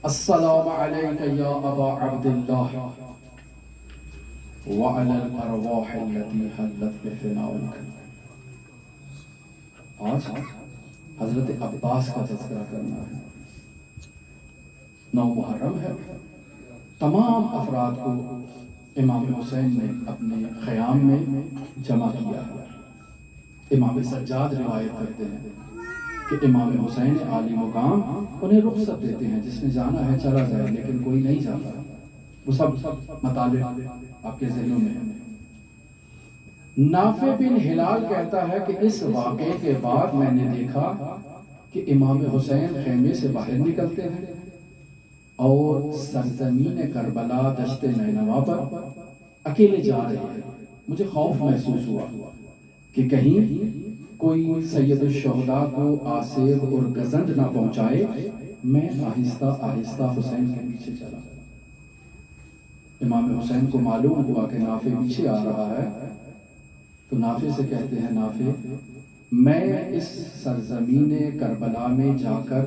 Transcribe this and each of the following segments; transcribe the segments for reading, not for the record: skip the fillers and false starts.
السلام علیک یا ابا عبداللہ وعلی الارواح التي حلت بفنائک۔ آج حضرت عباس کا تذکرہ کرنا ہے۔ 9 محرم ہے۔ تمام افراد کو امام حسین نے اپنے خیام میں جمع کیا ہے۔ امام سجاد روایت کرتے ہیں کہ امام حسین عالی مقام انہیں رخصت دیتے ہیں، جس نے جانا ہے چلا جائے، لیکن کوئی نہیں جاتا۔ وہ سب مطالب آپ کے ذہنوں میں ہیں۔ نافع بن ہلال کہتا ہے کہ اس واقعے کے بعد میں نے دیکھا کہ امام حسین خیمے سے باہر نکلتے ہیں اور سرزمین کربلا دشت نینوا پر اکیلے جا رہے ہیں۔ مجھے خوف محسوس ہوا کہ کہیں کوئی سید الشہداء کو آسیب اور گزند نہ پہنچائے۔ میں آہستہ آہستہ حسین کے پیچھے چلا۔ امام حسین کو معلوم ہوا کہ نافع پیچھے آ رہا ہے، تو نافع سے کہتے ہیں، نافع میں اس سرزمین کربلا میں جا کر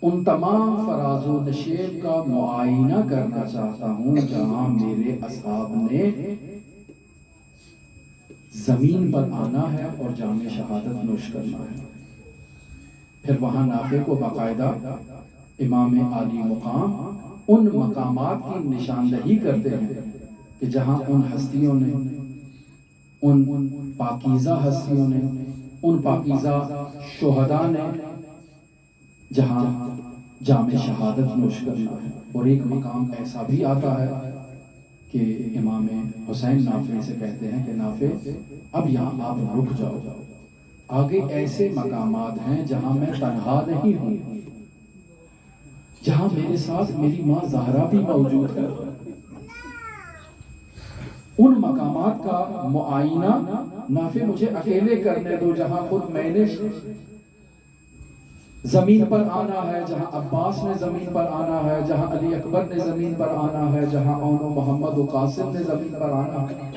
ان تمام فراز و نشیب کا معائنہ کرنا چاہتا ہوں جہاں میرے اصحاب نے زمین پر آنا ہے اور جام شہادت نوش کرنا ہے۔ پھر وہاں نافع کو باقاعدہ امام عالی مقام ان مقامات کی نشاندہی کرتے ہیں کہ جہاں ان ہستیوں نے، ان پاکیزہ ہستیوں نے، ان پاکیزہ شہداء نے جہاں جام شہادت نوش کرنا ہے۔ اور ایک مقام ایسا بھی آتا ہے کہ امام حسین نافع سے کہتے ہیں کہ نافع اب یہاں آپ رک جاؤ، آگے ایسے مقامات ہیں جہاں میں تنہا نہیں ہوں، جہاں میرے ساتھ میری ماں زہرا بھی موجود ہے۔ ان مقامات کا معائنہ نافع مجھے اکیلے کرنے دو، جہاں خود میں نے زمین پر آنا ہے، جہاں عباس نے زمین پر آنا ہے، جہاں علی اکبر نے زمین پر آنا ہے، جہاں اون و محمد و قاسم نے زمین پر آنا ہے۔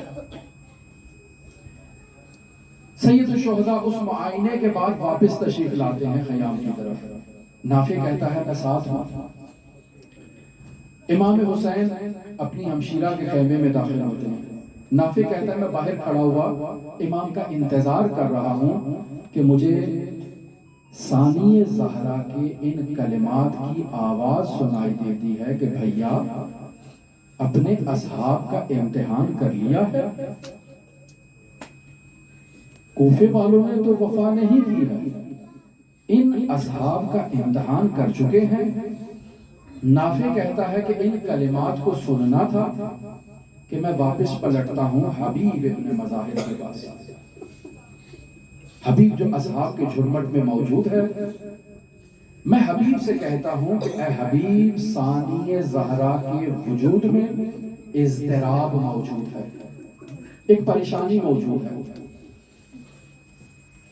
سید الشہداء اس معائنے کے بعد واپس تشریف لاتے ہیں خیام کی طرف۔ نافع کہتا ہے میں ساتھ ہوں۔ امام حسین اپنی ہمشیرہ کے خیمے میں داخل ہوتے ہیں۔ نافع کہتا ہے میں باہر کھڑا ہوا امام کا انتظار کر رہا ہوں کہ مجھے ثانی زہرا کے ان کلمات کی آواز سنائی دیتی ہے کہ بھیا اپنے اصحاب کا امتحان کر لیا ہے۔ کوفے والوں نے تو وفا نہیں کی ہے، ان اصحاب کا امتحان کر چکے ہیں۔ نافع کہتا ہے کہ ان کلمات کو سننا تھا کہ میں واپس پلٹتا ہوں حبیب ابن مظاہر کے پاس۔ حبیب جو اصحاب کے جھرمٹ میں موجود ہے، میں حبیب سے کہتا ہوں کہ اے حبیب ثانی زہرا کے وجود میں اضطراب موجود ہے، ایک پریشانی موجود ہے۔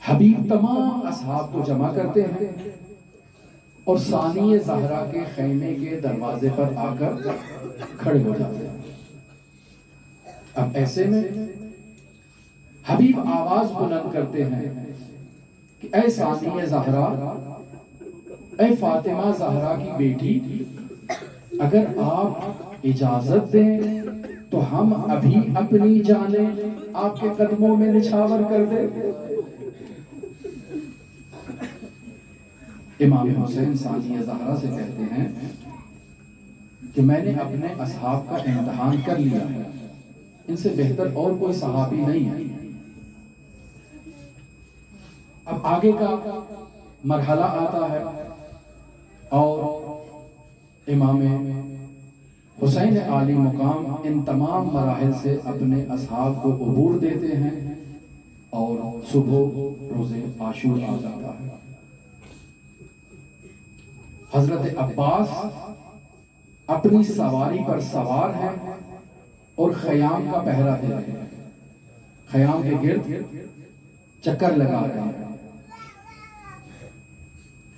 حبیب تمام اصحاب کو جمع کرتے ہیں اور ثانی زہرا کے خیمے کے دروازے پر آ کر کھڑے ہو جاتے ہیں۔ اب ایسے میں حبیب آواز بلند کرتے ہیں کہ اے ثانی زہرا، اے فاطمہ زہرا کی بیٹی، اگر آپ اجازت دیں تو ہم ابھی اپنی جانیں آپ کے قدموں میں نچھاور کر دیں۔ امام حسین ثانی زہرا سے کہتے ہیں کہ میں نے اپنے اصحاب کا امتحان کر لیا ہے، ان سے بہتر اور کوئی صحابی نہیں ہے۔ اب آگے کا مرحلہ آتا ہے اور امام حسین عالی مقام ان تمام مراحل سے اپنے اصحاب کو عبور دیتے ہیں اور صبح روز عاشور آ جاتا ہے۔ حضرت عباس اپنی سواری پر سوار ہیں اور خیام کا پہرا دے رہے ہیں، خیام کے گرد چکر لگا رہے ہیں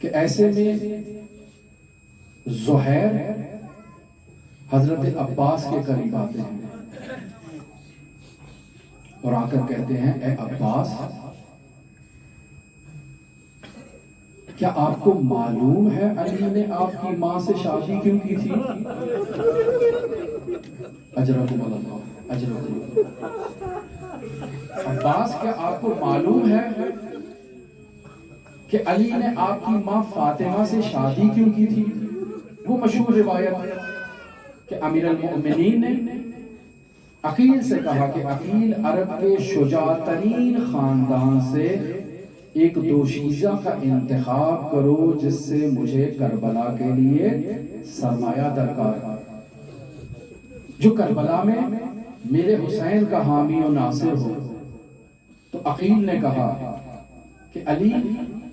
کہ ایسے میں زہیر حضرت عباس کے قریب آتے ہیں اور آ کر کہتے ہیں اے عباس، کیا آپ کو معلوم ہے علی نے آپ کی ماں سے شادی کیوں کی تھی؟ اجرکم اللہ، اجرکم اللہ۔ عباس کیا آپ کو معلوم ہے کہ علی نے آپ کی ماں فاطمہ سے شادی کیوں کی تھی؟ وہ مشہور روایت کہ امیر المؤمنین نے عقیل سے کہا کہ عقیل عرب کے شجاع ترین خاندان سے ایک دوشیزہ کا انتخاب کرو جس سے مجھے کربلا کے لیے سرمایہ درکار، جو کربلا میں میرے حسین کا حامی و ناصر ہو۔ تو عقیل نے کہا کہ علی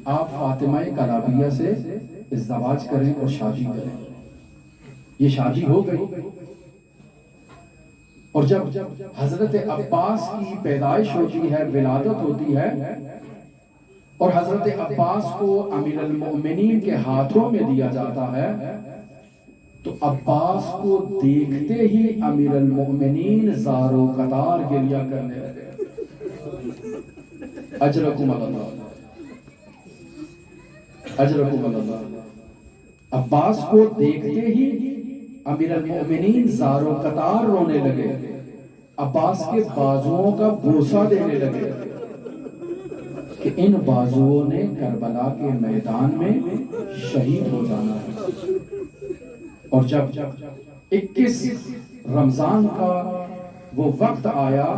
آپ فاطمہ کلابیہ سے ازدواج کریں اور شادی کریں۔ یہ شادی ہو گئی، اور جب حضرت عباس کی پیدائش ہوتی ہے، ولادت ہوتی ہے، اور حضرت عباس کو امیر المؤمنین کے ہاتھوں میں دیا جاتا ہے، تو عباس کو دیکھتے ہی امیر المؤمنین زار و قطار گریہ کرنے لگے۔ اجرکم اللہ، اجرکم اللہ۔ عباس کو دیکھتے ہی امیر المؤمنین زار و قطار رونے لگے، عباس کے بازوؤں کا بوسہ دینے لگے کہ ان بازوؤں نے کربلا کے میدان میں شہید ہو جانا ہے۔ اور جب 21 رمضان کا وہ وقت آیا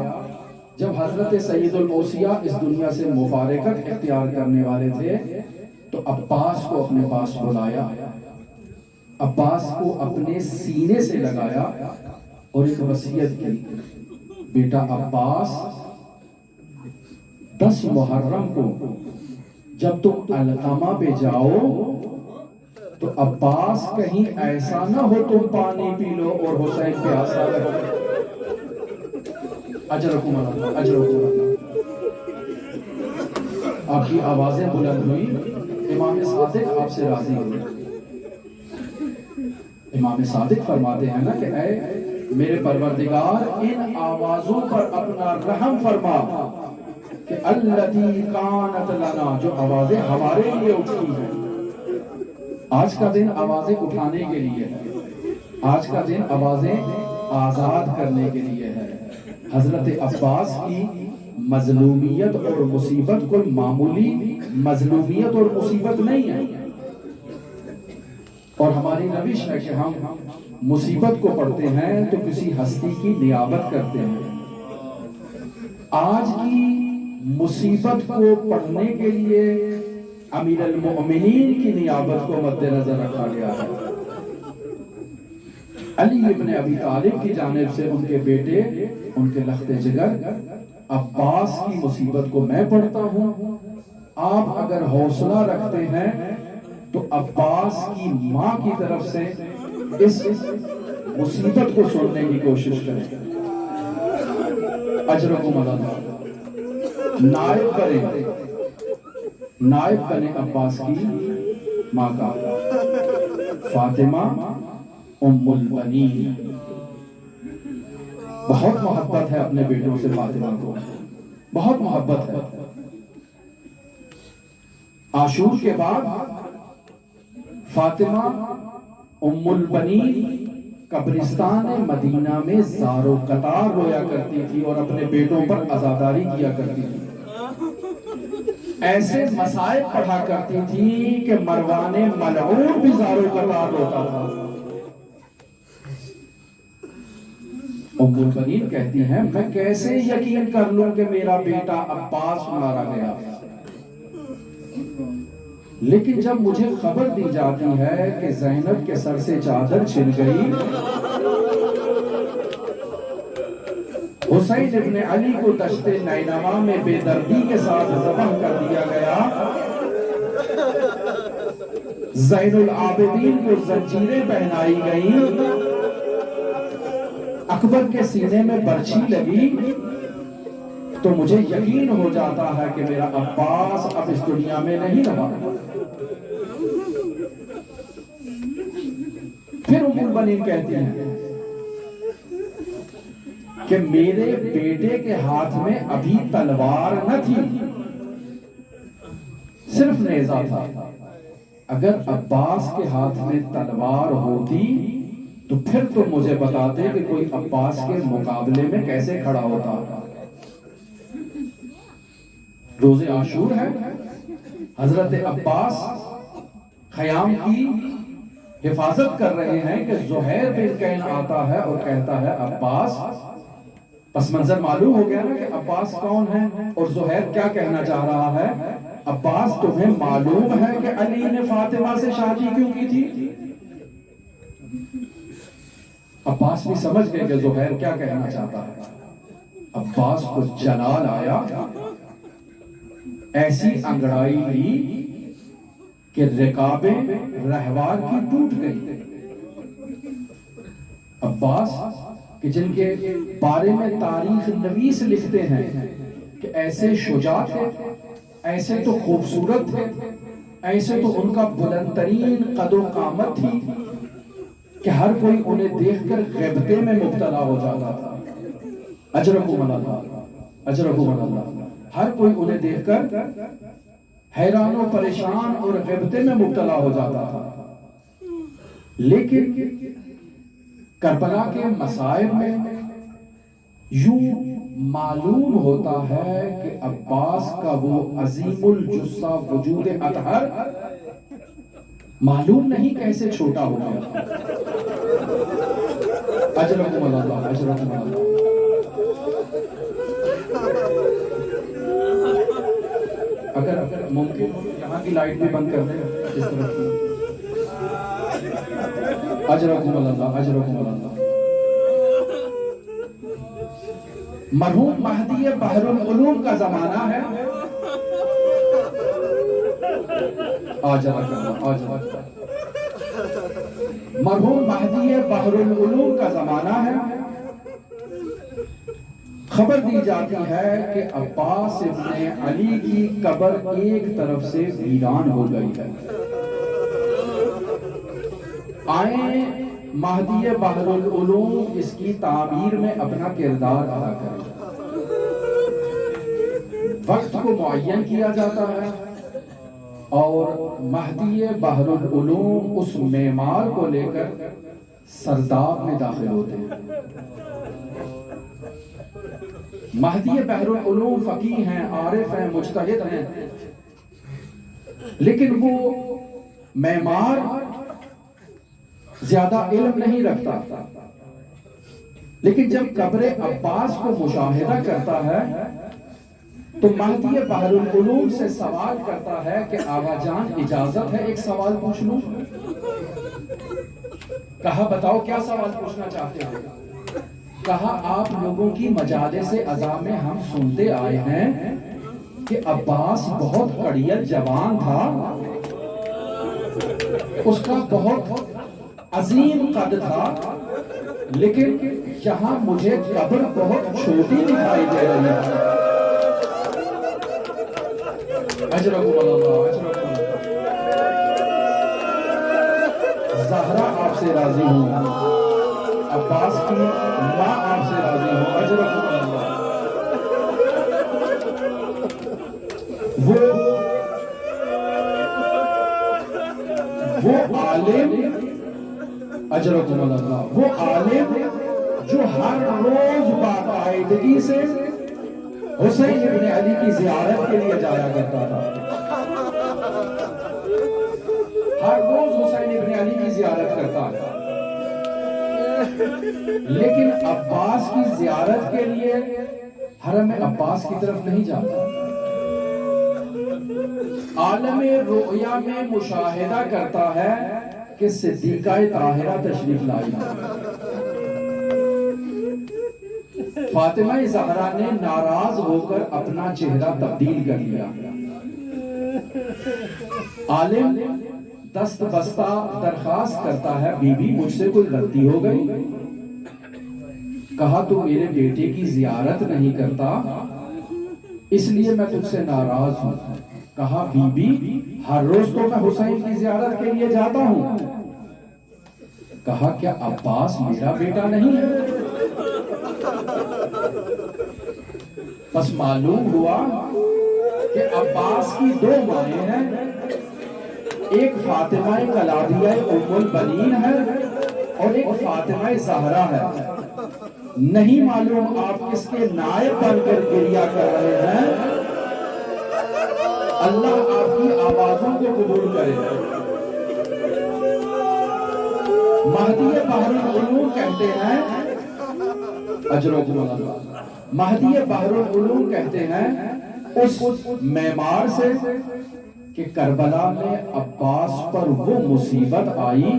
جب حضرت سید الاوصیاء اس دنیا سے مفارقت اختیار کرنے والے تھے، تو عباس کو اپنے پاس بلایا، عباس کو اپنے سینے سے لگایا اور ایک وصیت کی، بیٹا عباس، 10 محرم کو جب تم علقمہ پہ جاؤ تو عباس کہیں ایسا نہ ہو تم پانی پی لو اور حسین پیاسا لگے۔ اجرکم اللہ، اجرکم اللہ۔ آپ کی آوازیں بلند ہوئی، امام صادق آپ سے راضی ہوئے۔ امام صادق فرماتے ہیں نا کہ اے میرے پروردگار، ان آوازوں پر اپنا رحم فرما کہ التی کانت لنا، جو آوازیں ہمارے لیے اٹھتی ہیں۔ آج کا دن آوازیں اٹھانے کے لیے ہے، آج کا دن آوازیں آزاد کرنے کے لیے ہے۔ حضرت عباس کی مظلومیت اور مصیبت کوئی معمولی مظلومیت اور مصیبت نہیں ہے، اور ہماری روش ہے کہ ہم مصیبت کو پڑھتے ہیں تو کسی ہستی کی نیابت کرتے ہیں۔ آج کی مصیبت کو پڑھنے کے لیے امیر المؤمنین کی نیابت کو مد نظر رکھا گیا ہے۔ علی ابن ابی طالب کی جانب سے ان کے بیٹے، ان کے لخت جگر عباس کی مصیبت کو میں پڑھتا ہوں۔ آپ اگر حوصلہ رکھتے ہیں تو عباس کی ماں کی طرف سے اس مصیبت کو سننے کی کوشش کریں۔ اجرکم اللہ۔ نائب کریں، نائب بنے عباس کی ماں کا، فاطمہ ام البنین۔ بہت محبت ہے اپنے بیٹوں سے فاطمہ کو، بہت محبت ہے۔ عاشور کے بعد فاطمہ ام البنین قبرستان مدینہ میں زار و قطار رویا کرتی تھی اور اپنے بیٹوں پر عزاداری کیا کرتی تھی۔ ایسے مسائل پڑھا کرتی تھی کہ مروان ملعون بھی زار و قطار روتا تھا۔ ام البنین کہتی ہیں میں کیسے یقین کر لوں کہ میرا بیٹا عباس مارا گیا، لیکن جب مجھے خبر دی جاتی ہے کہ زینب کے سر سے چادر چھن گئی، حسین ابن علی کو دشت نینوا میں بے دردی کے ساتھ ذبح کر دیا گیا، زین العابدین کو زنجیریں پہنائی گئیں، اکبر کے سینے میں برچھی لگی، تو مجھے یقین ہو جاتا ہے کہ میرا عباس اب اس دنیا میں نہیں رہا۔ پھر ام البنین کہتی ہیں کہ میرے بیٹے کے ہاتھ میں ابھی تلوار نہ تھی، صرف نیزہ تھا، اگر عباس کے ہاتھ میں تلوار ہوتی تو پھر تو مجھے بتاتے کہ کوئی عباس کے مقابلے میں کیسے کھڑا ہوتا. روز عاشور ہے، حضرت عباس خیام کی حفاظت کر رہے ہیں کہ زہیر بن کین آتا ہے اور کہتا ہے عباس. پس منظر معلوم ہو گیا نا کہ عباس کون ہے اور زہیر کیا کہنا چاہ رہا ہے. عباس تمہیں معلوم ہے کہ علی نے فاطمہ سے شادی کیوں کی تھی؟ عباس بھی سمجھ گئے کہ زہیر کیا کہنا چاہتا ہے. عباس کو جلال آیا، ایسی انگڑائی لی کہ رکابیں رہوار کی ٹوٹ گئی. عباس کہ جن کے بارے میں تاریخ نویس لکھتے ہیں کہ ایسے شجاع تھے، ایسے تو خوبصورت تھے، ایسے تو ان کا بلند ترین قد و قامت تھی کہ ہر کوئی انہیں دیکھ کر غیبتے میں مبتلا ہو جاتا تھا. اجرکم اللہ، اجرکم اللہ. ہر کوئی انہیں دیکھ کر حیران و پریشان اور غیبتے میں مبتلا ہو جاتا تھا. لیکن کربلا کے مصائب میں یوں معلوم ہوتا ہے کہ عباس کا وہ عظیم الجثہ وجود اطہر معلوم نہیں کیسے چھوٹا ہو گیا. اجرکم اللہ، اجرکم اللہ. اگر ممکن ہو یہاں کی لائٹ بھی بند کر دیں اس طرف کی. اجرکم اللہ، اجرکم اللہ. مرحوم مہدی بحر العلوم کا زمانہ ہے. مرحوم مہدی بحر العلوم کا زمانہ ہے. خبر دی جاتی ہے کہ عباس ابن علی کی قبر ایک طرف سے ویران ہو گئی ہے. آئیں مہدی بحر العلوم اس کی تعمیر میں اپنا کردار ادا کریں. وقت کو معین کیا جاتا ہے اور مہدی بحر العلوم اس معمار کو لے کر سرداب میں داخل ہوتے ہیں. مہدی بحر العلوم فقیہ ہیں، عارف ہیں، مجتہد ہیں، لیکن وہ معمار زیادہ علم نہیں رکھتا. لیکن جب قبر عباس کو مشاہدہ کرتا ہے تو مہدی بحر العلوم سے سوال کرتا ہے کہ آقا جان اجازت ہے ایک سوال پوچھ لوں؟ کہا بتاؤ کیا سوال پوچھنا چاہتے ہیں؟ کہا آپ لوگوں کی مجالس عزا میں ہم سنتے آئے ہیں کہ عباس بہت کڑیت جوان تھا، اس کا بہت عظیم قد تھا، لیکن یہاں مجھے قبر بہت چھوٹی دکھائی دے رہی ہے. اجرکم اللہ، اجرکم اللہ. زہرا آپ سے راضی ہوں، عباس کی ماں آپ سے راضی ہوں. اجرکم اللہ. وہ عالم، اجرکم اللہ، وہ عالم جو ہر روز باقاعدگی سے حسین ابن علی کی زیارت کے لیے جایا کرتا تھا. ہر روز حسین ابن علی کی زیارت کرتا تھا، لیکن عباس کی زیارت کے لیے حرم عباس کی طرف نہیں جاتا. عالم رؤیا میں مشاہدہ کرتا ہے کہ صدیقہ طاہرہ تشریف لائی. فاطمہ زہرا نے ناراض ہو کر اپنا چہرہ تبدیل کر لیا. عالم دست بستہ درخواست کرتا ہے بی بی مجھ سے کوئی غلطی ہو گئی؟ کہا تو میرے بیٹے کی زیارت نہیں کرتا اس لیے میں تجھ سے ناراض ہوں. کہا بی بی ہر روز تو میں حسین کی زیارت کے لیے جاتا ہوں. کہا کیا عباس میرا بیٹا نہیں ہے؟ بس معلوم ہوا کہ عباس کی دو مائیں ہیں، ایک فاطمہ کلابیہ ام البنین ہے اور ایک فاطمہ زہرا ہے. نہیں معلوم آپ کس کے نائب بن کر گریہ کر رہے ہیں. اللہ آپ کی آوازوں کو قبول کرے. مہدی بحر العلوم کہتے ہیں مہدی بحر العلوم کہتے ہیں اس معمار سے کہ کربلا میں عباس پر وہ مصیبت آئی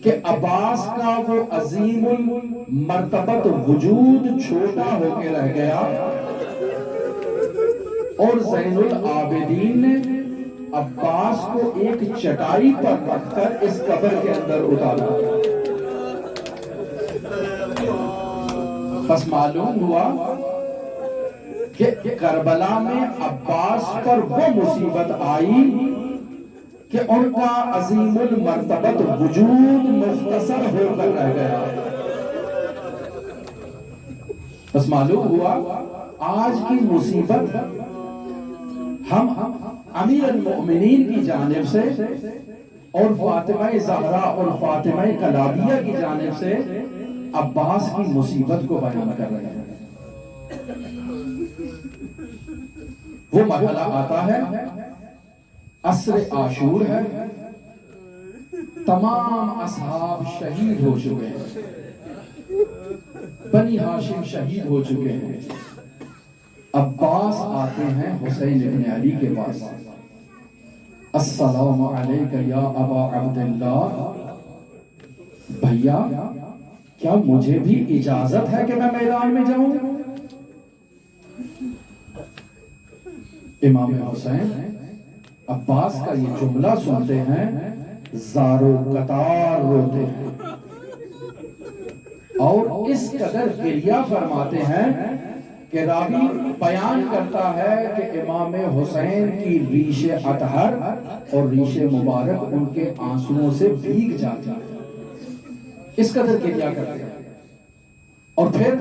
کہ عباس کا وہ عظیم المرتبت وجود چھوٹا ہو کے رہ گیا اور زین العابدین نے عباس کو ایک چٹائی پر رکھ کر اس قبر کے اندر اتارا. بس معلوم ہوا کہ کربلا میں عباس پر وہ مصیبت آئی کہ ان کا عظیم المرتبت وجود مختصر ہو کر رہ گیا. بس معلوم ہوا آج کی مصیبت ہم امیر المؤمنین کی جانب سے اور فاطمہ زہرا اور فاطمہ کلابیہ کی جانب سے عباس کی مصیبت کو بیان کر رہے ہیں. وہ مرحلہ آتا ہے عصر عاشور ہے. تمام اصحاب شہید ہو چکے ہیں. بنی ہاشم شہید ہو چکے ہیں. عباس آتے ہیں حسین ابن علی کے پاس. السلام علیکہ یا ابا عبداللہ. بھیا کیا مجھے بھی اجازت ہے کہ میں میدان میں جاؤں؟ امام حسین عباس کا یہ جملہ سنتے ہیں زارو قطار روتے ہیں اور اس قدر گریہ فرماتے ہیں کہ راوی بیان کرتا ہے کہ امام حسین کی ریش اطہر اور ریش مبارک ان کے آنسوؤں سے بھیگ جاتی ہے. اس قدر گریہ کرتے ہیں اور پھر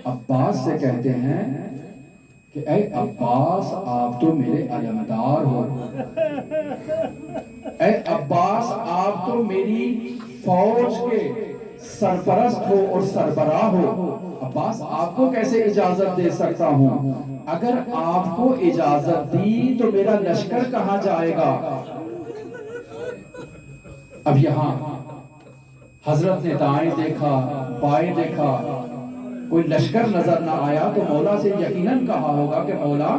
عباس سے کہتے ہیں کہ اے عباس آپ تو میرے علمدار ہو. اے عباس آپ تو میری فوج کے سرپرست ہو اور سربراہ ہو. عباس آپ کو کیسے اجازت دے سکتا ہوں؟ اگر آپ کو اجازت دی تو میرا لشکر کہاں جائے گا؟ اب یہاں حضرت نے دائیں دیکھا بائیں دیکھا کوئی لشکر نظر نہ آیا تو مولا سے یقیناً کہا ہوگا کہ مولا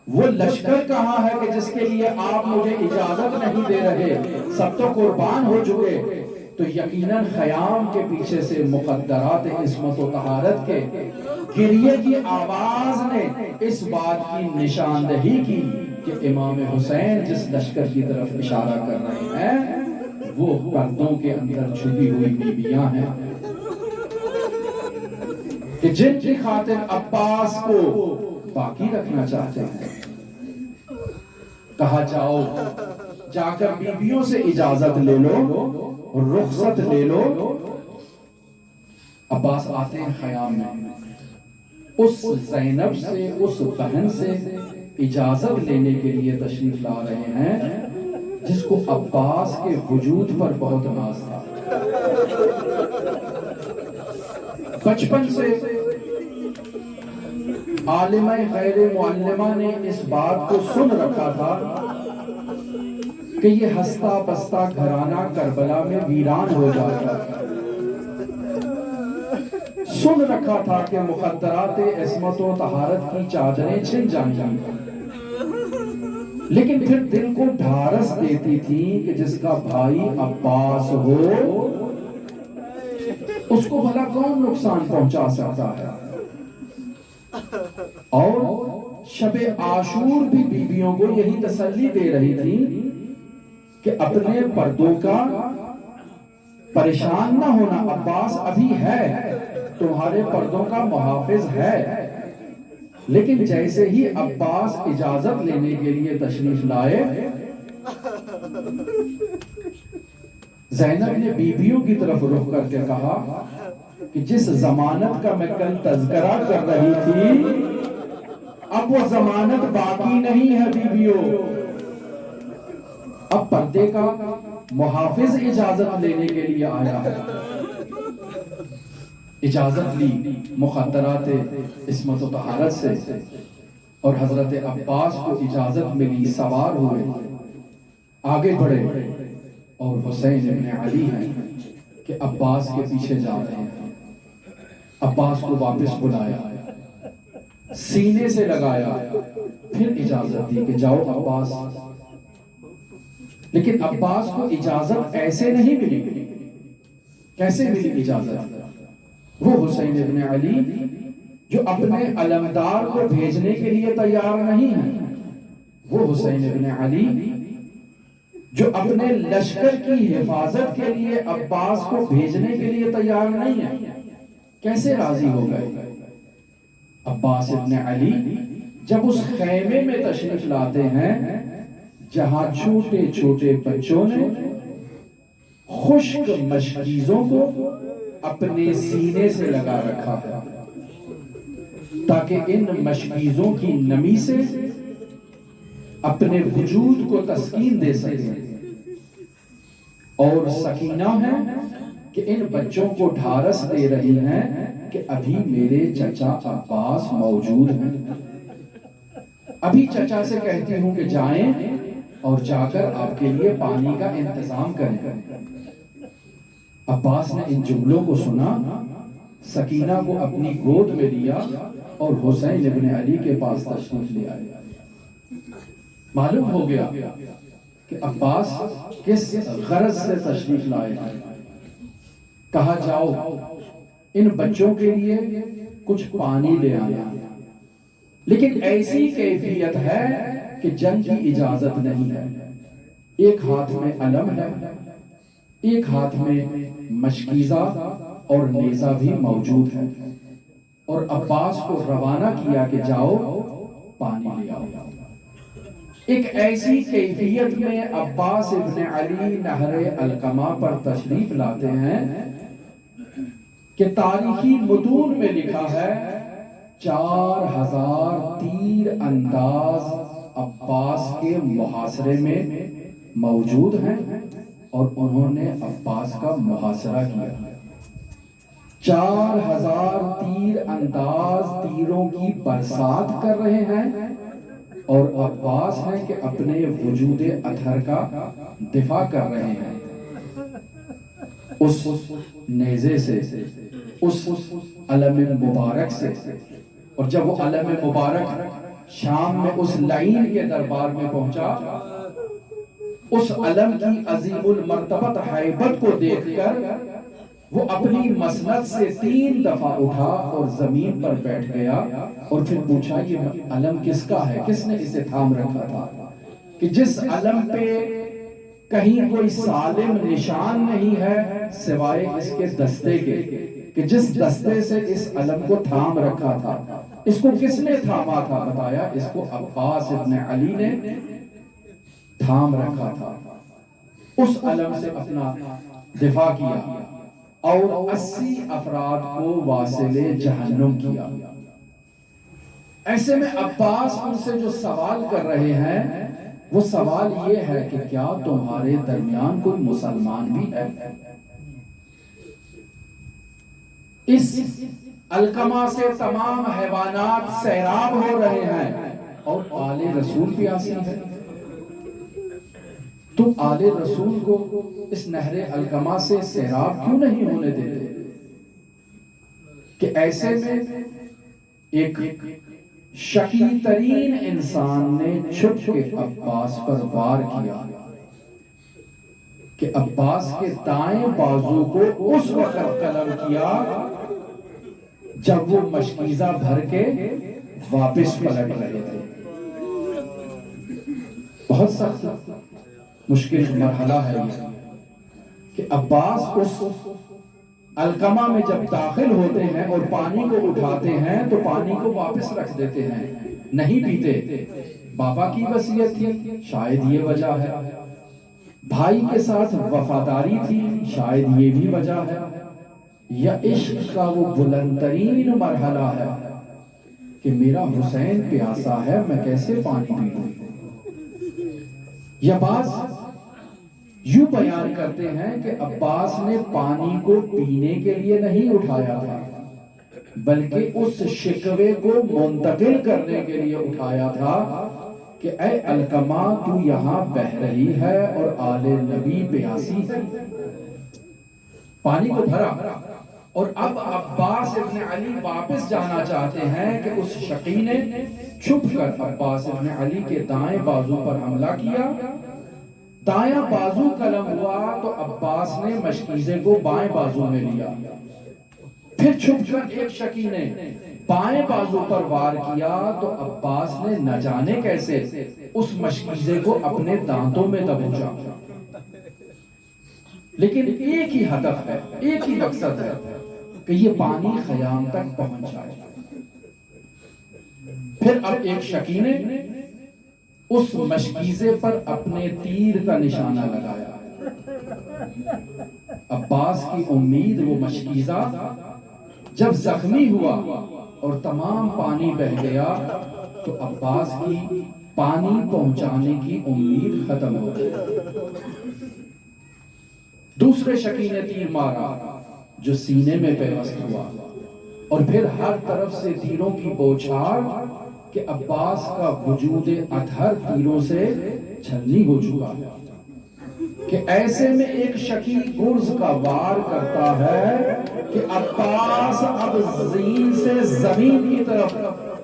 وہ لشکر کہاں ہے کہ جس کے لیے آپ مجھے اجازت نہیں دے رہے؟ سب تو قربان ہو چکے. تو یقیناً خیام کے پیچھے سے مقدرات عصمت و طہارت کے گریے کی آواز نے اس بات کی نشاندہی کی کہ امام حسین جس لشکر کی طرف اشارہ کر رہے ہیں وہ پردوں کے اندر چھپی ہوئی بیویاں ہیں کہ جن کی خاطر عباس کو باقی رکھنا چاہتے ہیں. کہا جاؤ جا کر بیویوں سے اجازت لے لو رخصت لے لو. عباس آتے ہیں خیام میں اس زینب سے اس بہن سے اجازت لینے کے لیے تشریف لا رہے ہیں جس کو عباس کے وجود پر بہت ناز تھا. بچپن سے عالمہ غیر معلمہ نے اس بات کو سن رکھا تھا کہ یہ ہستا بستا گھرانہ کربلا میں ویران ہو جاتا ہے. سن رکھا تھا کہ مقدرات عصمت و طہارت کی چادریں چھن جائیں گی. لیکن پھر دل کو ڈھارس دیتی تھی کہ جس کا بھائی عباس ہو اس کو بھلا کون نقصان پہنچا سکتا ہے. اور شب عاشور بھی بیویوں کو یہی تسلی دے رہی تھی کہ اپنے پردوں کا پریشان نہ ہونا. عباس ابھی ہے تمہارے پردوں کا محافظ ہے. لیکن جیسے ہی عباس اجازت لینے کے لیے تشریف لائے زینب نے بیویوں کی طرف رخ کر کے کہا کہ جس ضمانت کا میں کل تذکرہ کر رہی تھی اب وہ ضمانت باقی نہیں ہے بیویوں. پردے کا محافظ اجازت لینے کے لیے آیا ہے۔ اجازت لی مخدرات عصمت و طہارت سے، اور حضرت عباس کو اجازت ملی، سوار ہوئے، آگے بڑھے، اور حسین ابن علی ہیں کہ عباس کے پیچھے جا رہے ہیں۔ عباس کو واپس بلایا، سینے سے لگایا، پھر اجازت دی کہ جاؤ عباس۔ لیکن عباس کو اجازت ایسے نہیں ملی۔ کیسے ملی اجازت؟ وہ حسین ابن علی جو اپنے علمدار کو بھیجنے کے لیے تیار نہیں ہیں، وہ حسین ابن علی جو اپنے لشکر کی حفاظت کے لیے عباس کو بھیجنے کے لیے تیار نہیں ہیں، کیسے راضی ہو گئے؟ عباس ابن علی جب اس خیمے میں تشریف لاتے ہیں جہاں چھوٹے چھوٹے بچوں نے خشک مشکیزوں کو اپنے سینے سے لگا رکھا ہے تاکہ ان مشکیزوں کی نمی سے اپنے وجود کو تسکین دے سکیں، اور سکینہ ہے کہ ان بچوں کو ڈھارس دے رہی ہیں کہ ابھی میرے چچا عباس موجود ہیں۔ ابھی چچا سے کہتی ہوں کہ جائیں اور جا کر آپ کے لیے پانی کا انتظام کریں۔ عباس نے ان جملوں کو سنا، سکینہ کو اپنی گود میں لیا اور حسین ابن علی کے پاس تشریف لے آئے۔ معلوم ہو گیا کہ عباس کس غرض سے تشریف لائے ہیں۔ کہا جاؤ ان بچوں کے لیے کچھ پانی لے آیا، لیکن ایسی کیفیت ہے کہ جنگ کی اجازت نہیں ہے۔ ایک ہاتھ میں علم ہے، ایک ہاتھ میں مشکیزہ اور نیزہ بھی موجود ہے، اور عباس کو روانہ کیا کہ جاؤ پانی لے آؤ۔ ایک ایسی کیفیت میں عباس ابن علی نہر القمہ پر تشریف لاتے ہیں کہ تاریخی متون میں لکھا ہے 4000 تیر انداز عباس کے محاصرے میں موجود ہیں، اور انہوں نے عباس کا محاصرہ کیا۔ 4000 تیر انداز تیروں کی برسات کر رہے ہیں، اور عباس ہے کہ اپنے وجود اطہر کا دفاع کر رہے ہیں اس نیزے سے، اس علم مبارک سے۔ اور جب وہ علم مبارک شام میں اس لعین کے دربار میں پہنچا، اس علم کی عظیم المرتبت حیبت کو دیکھ کر وہ اپنی مسند سے 3 دفعہ اٹھا اور زمین پر بیٹھ گیا، اور پھر پوچھا یہ علم کس کا ہے، کس نے اسے تھام رکھا تھا؟ کہ جس علم پہ کہیں کوئی سالم نشان نہیں ہے سوائے اس کے دستے کے، کہ جس دستے سے اس علم کو تھام رکھا تھا، اس کو کس نے تھاما تھا؟ بتایا اس کو عباس ابن علی نے تھام رکھا تھا۔ اس علم سے اپنا دفاع کیا اور 80 افراد کو واصل جہنم کیا۔ ایسے میں عباس ان سے جو سوال کر رہے ہیں وہ سوال یہ ہے کہ کیا تمہارے درمیان کوئی مسلمان بھی ہے؟ اس القمہ سے تمام حیوانات سیراب ہو رہے ہیں اور آل رسول پیاسی ہے، تم آل رسول کو اس نہر القمہ سے سیراب کیوں نہیں ہونے دیتے؟ کہ ایسے میں ایک شقی ترین انسان نے چھپ کے عباس پر وار کیا کہ عباس کے دائیں بازو کو اس وقت قلم کیا جب وہ مشکیزہ بھر کے واپس پلٹ رہے تھے۔ بہت سخت مشکل مرحلہ ہے یہ کہ عباس اس القمہ میں جب داخل ہوتے ہیں اور پانی کو اٹھاتے ہیں تو پانی کو واپس رکھ دیتے ہیں، نہیں پیتے۔ بابا کی وصیت تھی، شاید یہ وجہ ہے۔ بھائی کے ساتھ وفاداری تھی، شاید یہ بھی وجہ ہے۔ یا عشق کا وہ بلند ترین مرحلہ ہے کہ میرا حسین پیاسا ہے، میں کیسے پانی پی لوں؟ یا بعض یوں بیان کرتے ہیں کہ عباس نے پانی کو پینے کے لیے نہیں اٹھایا تھا، بلکہ اس شکوے کو منتقل کرنے کے لیے اٹھایا تھا کہ اے علقمہ تو یہاں بہہ رہی ہے اور آل نبی پیاسی ہے۔ پانی کو بھرا اور اب عباس ابن علی واپس جانا چاہتے ہیں کہ اس شقی نے چھپ کر عباس ابن علی کے دائیں بازو پر حملہ کیا۔ دائیں بازو قلم ہوا تو عباس نے مشکیزے کو بائیں بازو میں لیا، پھر چھپ کر ایک شقی نے بائیں بازو پر وار کیا تو عباس نے نہ جانے کیسے اس مشکیزے کو اپنے دانتوں میں دبوچا، لیکن ایک ہی ہدف ہے، ایک ہی مقصد ہے کہ یہ پانی خیام تک پہنچ جائے۔ پھر اب ایک شقی نے اس مشکیزے پر اپنے تیر کا نشانہ لگایا۔ عباس کی امید وہ مشکیزہ جب زخمی ہوا اور تمام پانی بہہ گیا تو عباس کی پانی پہنچانے کی امید ختم ہو گئی۔ دوسرے شقی نے تیر مارا جو سینے میں پیوست ہوا، اور پھر ہر طرف سے تیروں کی بوچھار کہ عباس کا وجود اطہر تیروں سے چھلنی ہو چکا کہ ایسے میں ایک شقی گرز کا وار کرتا ہے کہ عباس اب زین سے زمین کی طرف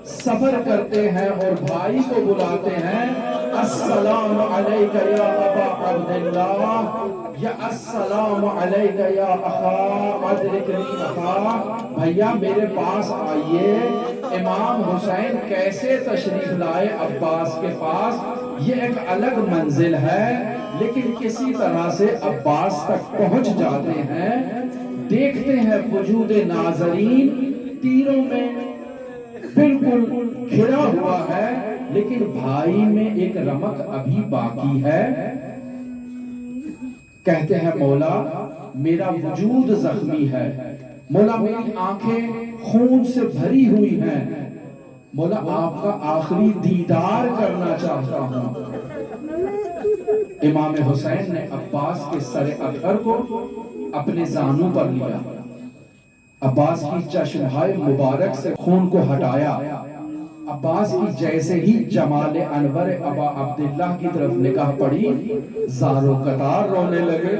سفر کرتے ہیں اور بھائی کو بلاتے ہیں، السلام علیکہ یا ابا عبداللہ، یا السلام علیکہ یا اخا ادرکنی اخا، بھیا میرے پاس آئیے۔ امام حسین کیسے تشریف لائے عباس کے پاس یہ ایک الگ منزل ہے، لیکن کسی طرح سے عباس تک پہنچ جاتے ہیں۔ دیکھتے ہیں وجود ناظرین تیروں میں بالکل گھرا ہوا ہے، لیکن بھائی میں ایک رمق ابھی باقی ہے۔ کہتے ہیں مولا میرا وجود زخمی ہے، مولا میری آنکھیں خون سے بھری ہوئی ہیں، مولا آپ کا آخری دیدار کرنا چاہتا ہوں۔ امام حسین نے عباس کے سر اطہر کو اپنے زانوں پر لیا، عباس کی چشمہائے مبارک سے خون کو ہٹایا، عباس کی جیسے ہی جمال انور ابا عبداللہ کی طرف نگاہ پڑی زار و قطار رونے لگے۔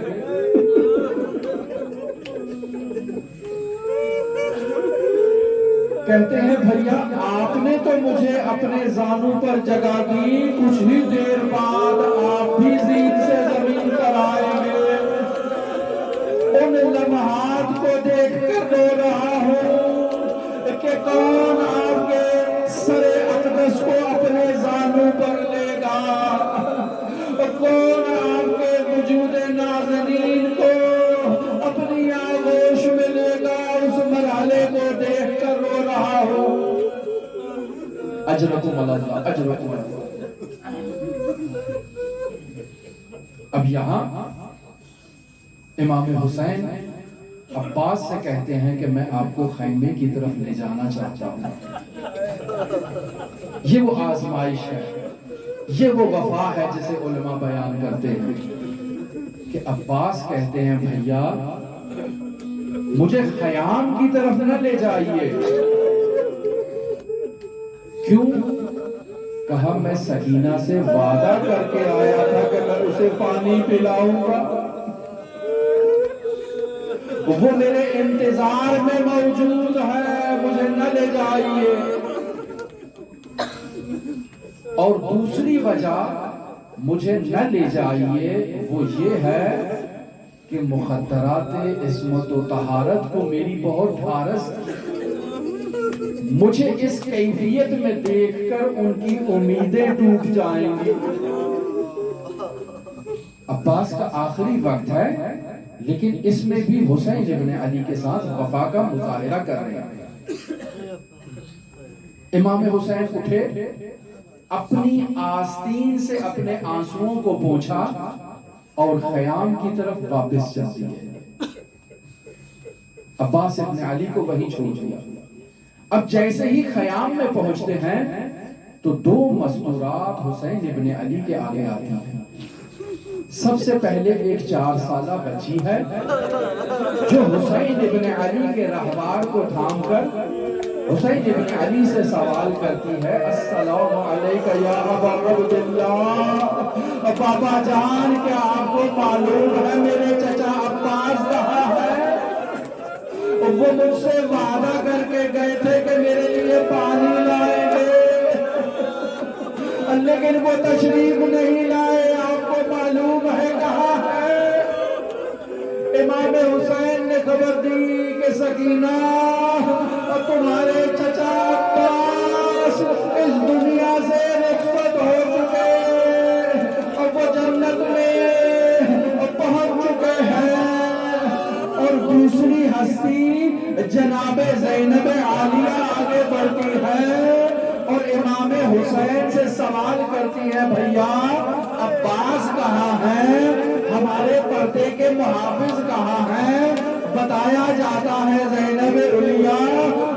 کہتے ہیں بھیا آپ نے تو مجھے اپنے زانوں پر جگہ دی، کچھ ہی دیر بعد آپ بھی زین سے زمین پر آئیں گے۔ ان لمحات کو دیکھ کر رو رہا ہوں کہ کون آپ کے سر اقدس کو اپنے زانوں پر لے گا، کون آپ کے وجود نازنین کو اپنی آغوش میں لے گا۔ اس مرحلے کو دیکھ کر رو رہا ہوں۔ اجرکم اللہ، اجرکم اللہ۔ اب یہاں امام حسین عباس سے کہتے ہیں کہ میں آپ کو خیمے کی طرف لے جانا چاہتا ہوں۔ یہ وہ آزمائش ہے، یہ وہ وفا ہے جسے علماء بیان کرتے ہیں کہ عباس کہتے ہیں بھیا مجھے خیام کی طرف نہ لے جائیے۔ کیوں؟ کہا میں سکینہ سے وعدہ کر کے آیا تھا کہ میں اسے پانی پلاؤں گا، وہ میرے انتظار میں موجود ہے، مجھے نہ لے جائیے۔ اور دوسری وجہ مجھے نہ لے جائیے وہ یہ ہے کہ مخدرات عصمت و طہارت کو میری بہت ڈھارس مجھے اس کیفیت میں دیکھ کر ان کی امیدیں ٹوٹ جائیں گی۔ عباس کا آخری وقت ہے، لیکن اس میں بھی حسین ابن علی کے ساتھ وفا کا مظاہرہ کر رہے ہیں۔ امام حسین اٹھے، اپنی آستین سے اپنے آنسوؤں کو پوچھا اور خیام کی طرف واپس چل دیے۔ عباس ابن علی کو وہیں چھوڑ دیا۔ اب جیسے ہی خیام میں پہنچتے ہیں تو دو مستورات حسین ابن علی کے آگے آتی ہیں۔ سب سے پہلے ایک 4 سالہ بچی ہے جو حسین ابن علی کے رہبار کو تھام کر حسین ابن علی سے سوال کرتی ہے، السلام علیکہ یا ابا عبداللہ، بابا جان کیا آپ کو معلوم ہے میرے چچا عباس کہاں ہے؟ وہ مجھ سے وعدہ کر کے گئے تھے کہ میرے لیے پانی لائیں گے، لیکن وہ تشریف نہیں لائے، آپ کو معلوم ہے کہاں ہے؟ امام حسین نے خبر دی کہ سکینہ، تمہارے چچا عباس اس دنیا سے رخصت ہو چکے، اور وہ جنت میں پہنچ چکے ہیں۔ اور دوسری ہستی جناب زینب عالیہ آگے بڑھتی ہے اور امام حسین سے سوال کرتی ہے، بھیا عباس کہاں ہے؟ ہمارے پردے کے محافظ کہاں ہیں؟ بتایا جاتا ہے زینب علیہ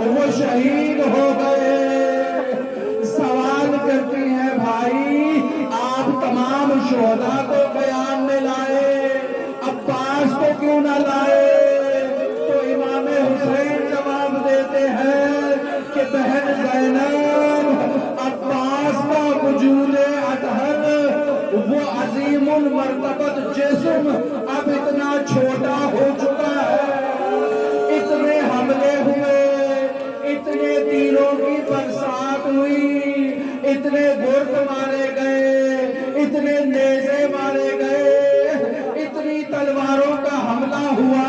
وہ شہید ہو گئے۔ سوال کرتی ہیں، بھائی آپ تمام شہداء کو قیام میں لائے، عباس کو کیوں نہ لائے؟ تو امام حسین جواب دیتے ہیں کہ بہن زینب، عباس کا وجود اطہر، وہ عظیم المرتبت جسم اب اتنا چھوٹا ہو چکا ہے، اتنے حملے ہوئے، اتنے تیروں کی برسات ہوئی، اتنے گرد مارے گئے، اتنے نیزے مارے گئے، اتنی تلواروں کا حملہ ہوا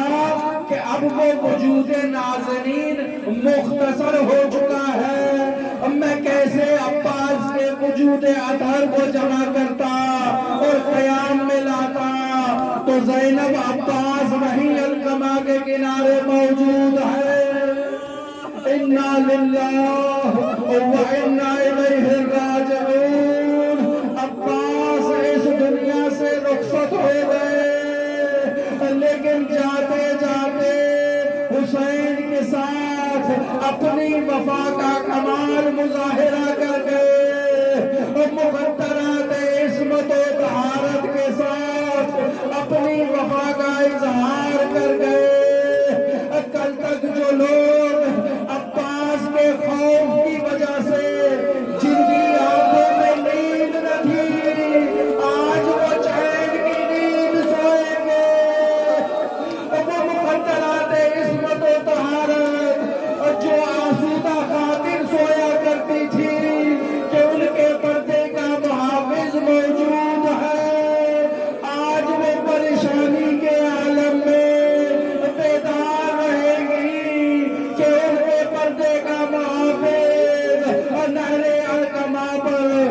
کہ اب وہ وجود نازنین مختصر ہو چکا ہے۔ میں کیسے عباس کے وجود اطہر کو جمع کرتا اور قیام میں لاتا؟ تو زینب عباس وہیں القما کے کنارے موجود ہے۔ انا للہ و انا الیہ راجعون۔ عباس اس دنیا سے رخصت ہو گئے، لیکن جاتے جاتے حسین کے ساتھ اپنی وفا کا کمال مظاہرہ کر گئے، مقدرات عصمت و طہارت کے ساتھ اپنی وفا کا اظہار کر گئے۔ کل تک جو لوگ عباس کے خوف کی وجہ سے جن کی آنکھوں میں نیند نہ تھی، آج وہ چین کی نیند سوئیں گے۔ وہ مقدرات عصمت و طہارت جو آسودہ خاطر سویا کرتی تھی کہ ان کے پردے کا محافظ موجود ہے، آج وہ پریشانی کے عالم میں بیدار رہیں گی کہ ان کے پردے کا محافظ نہر القما پر